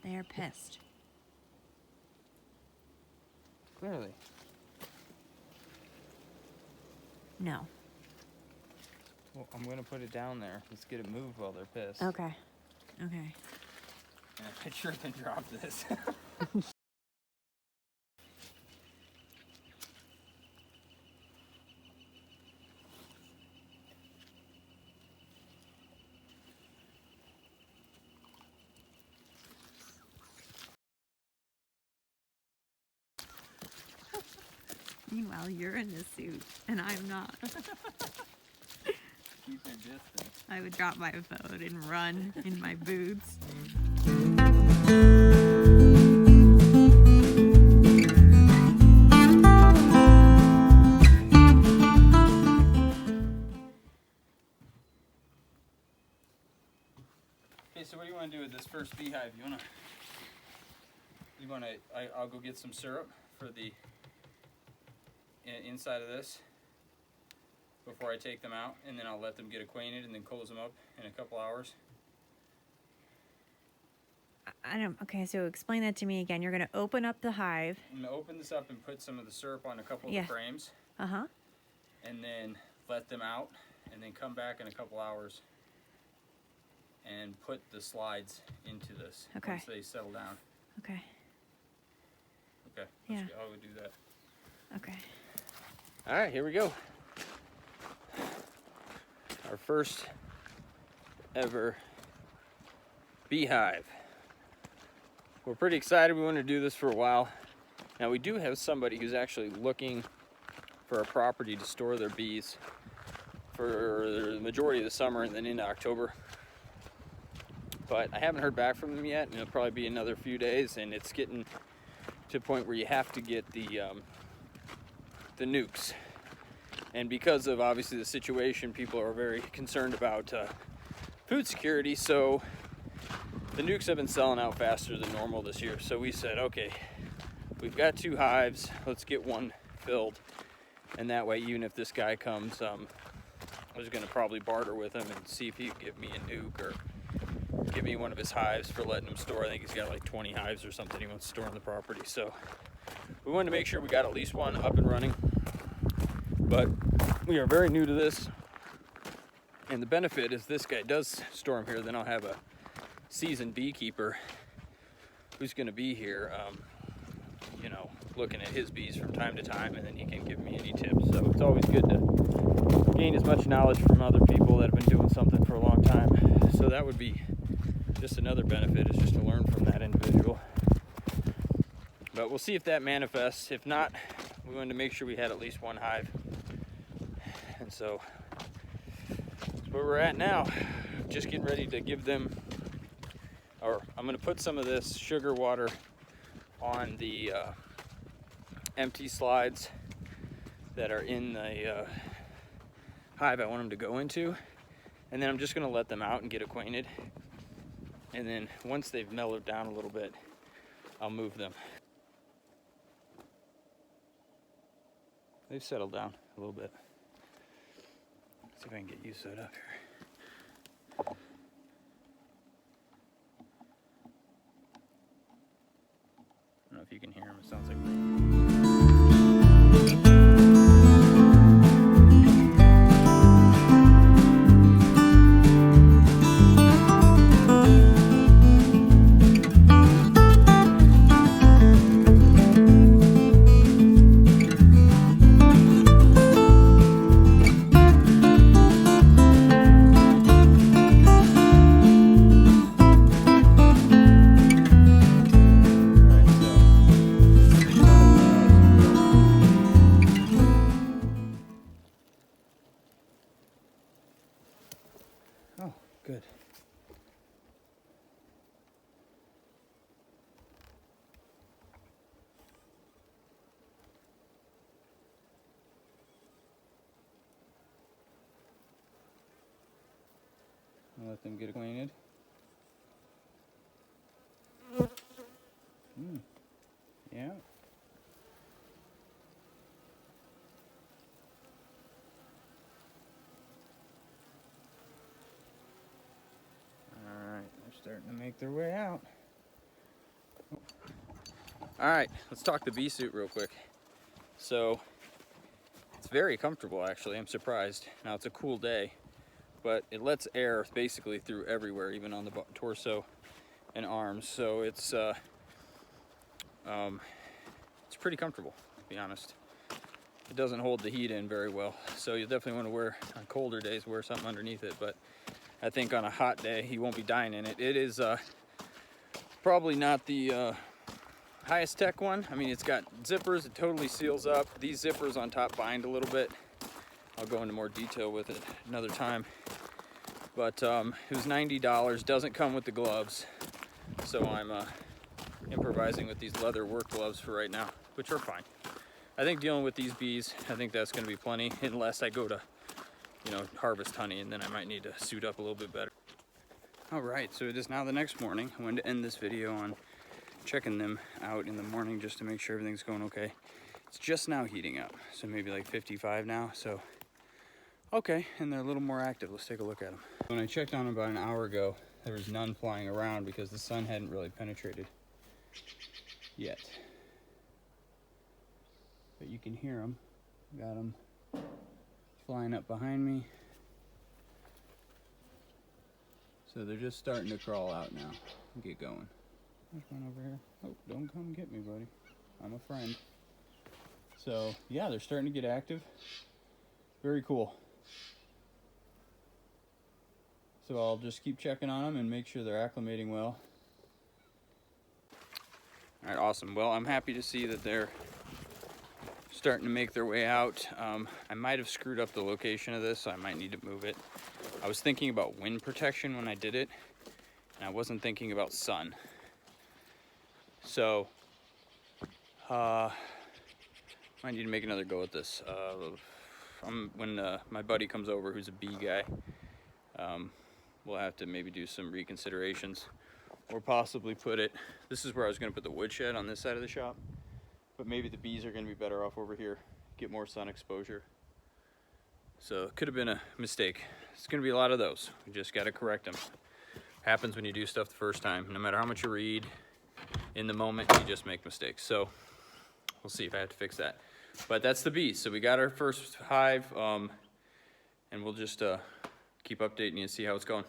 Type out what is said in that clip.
They are pissed. Clearly. No. Well, I'm gonna put it down there. Let's get it moved while they're pissed. Okay. Okay. And I sure can drop this. Meanwhile, you're in this suit, and I'm not. Keep your distance. I would drop my phone and run in my boots. Okay, so what do you want to do with this first beehive? I'll go get some syrup for the inside of this before I take them out, and then I'll let them get acquainted and then close them up in a couple hours. Okay, so explain that to me again. You're going to open up the hive. I'm going to open this up and put some of the syrup on a couple of the frames. Uh-huh. And then let them out, and then come back in a couple hours and put the slides into this once they settle down. Okay. Okay. Yeah. I would do that. Okay. All right, here we go. Our first ever beehive. We're pretty excited. We want to do this for a while. Now we do have somebody who's actually looking for a property to store their bees for the majority of the summer and then into October. But I haven't heard back from them yet, and it'll probably be another few days, and it's getting to a point where you have to get the nukes. And because of obviously the situation, people are very concerned about food security, so the nukes have been selling out faster than normal this year. So we said, okay, we've got 2 hives, let's get one filled. And that way, even if this guy comes, I was gonna probably barter with him and see if he'd give me a nuke or give me one of his hives for letting him store. I think he's got like 20 hives or something he wants to store on the property. So we wanted to make sure we got at least one up and running. But we are very new to this. And the benefit is this guy does store them here, then I'll have a seasoned beekeeper who's gonna be here, looking at his bees from time to time, and then he can give me any tips. So it's always good to gain as much knowledge from other people that have been doing something for a long time. So that would be just another benefit, is just to learn from that individual. But we'll see if that manifests. If not, we wanted to make sure we had at least one hive. And so that's where we're at now. Just getting ready to give them, or I'm going to put some of this sugar water on the empty slides that are in the hive I want them to go into, and then I'm just going to let them out and get acquainted, and then once they've mellowed down a little bit, I'll move them. They've settled down a little bit. Let's see if I can get you set up here. I don't know if you can hear them. It sounds like good. I'll let them get acquainted. Yeah. Starting to make their way out. All right, let's talk the bee suit real quick. So it's very comfortable, actually. I'm surprised. Now it's a cool day, but it lets air basically through everywhere, even on the torso and arms. So it's pretty comfortable, to be honest. It doesn't hold the heat in very well, so you definitely want to wear, on colder days, wear something underneath it. But I think on a hot day, you won't be dying in it. It is probably not the highest tech one. I mean, it's got zippers, it totally seals up. These zippers on top bind a little bit. I'll go into more detail with it another time. But it was $90, doesn't come with the gloves. So I'm improvising with these leather work gloves for right now, which are fine. I think dealing with these bees, I think that's gonna be plenty, unless I go to, harvest honey, and then I might need to suit up a little bit better. All right, so it is now the next morning. I wanted to end this video on checking them out in the morning just to make sure everything's going okay. It's just now heating up, so maybe like 55 now, so okay, and they're a little more active. Let's take a look at them. When I checked on them about an hour ago, there was none flying around because the sun hadn't really penetrated yet. But you can hear them. Got them flying up behind me. So they're just starting to crawl out now and get going. There's one over here. Oh, don't come get me, buddy. I'm a friend. So yeah, they're starting to get active. Very cool. So I'll just keep checking on them and make sure they're acclimating well. All right, awesome. Well, I'm happy to see that they're starting to make their way out. I might have screwed up the location of this, so I might need to move it. I was thinking about wind protection when I did it, and I wasn't thinking about sun. So, might need to make another go at this. When my buddy comes over, who's a bee guy, we'll have to maybe do some reconsiderations, or possibly put it. This is where I was going to put the woodshed, on this side of the shop. But maybe the bees are going to be better off over here, get more sun exposure. So it could have been a mistake. It's going to be a lot of those. We just got to correct them. Happens when you do stuff the first time. No matter how much you read, in the moment, you just make mistakes. So we'll see if I have to fix that. But that's the bees. So we got our first hive, and we'll just keep updating you and see how it's going.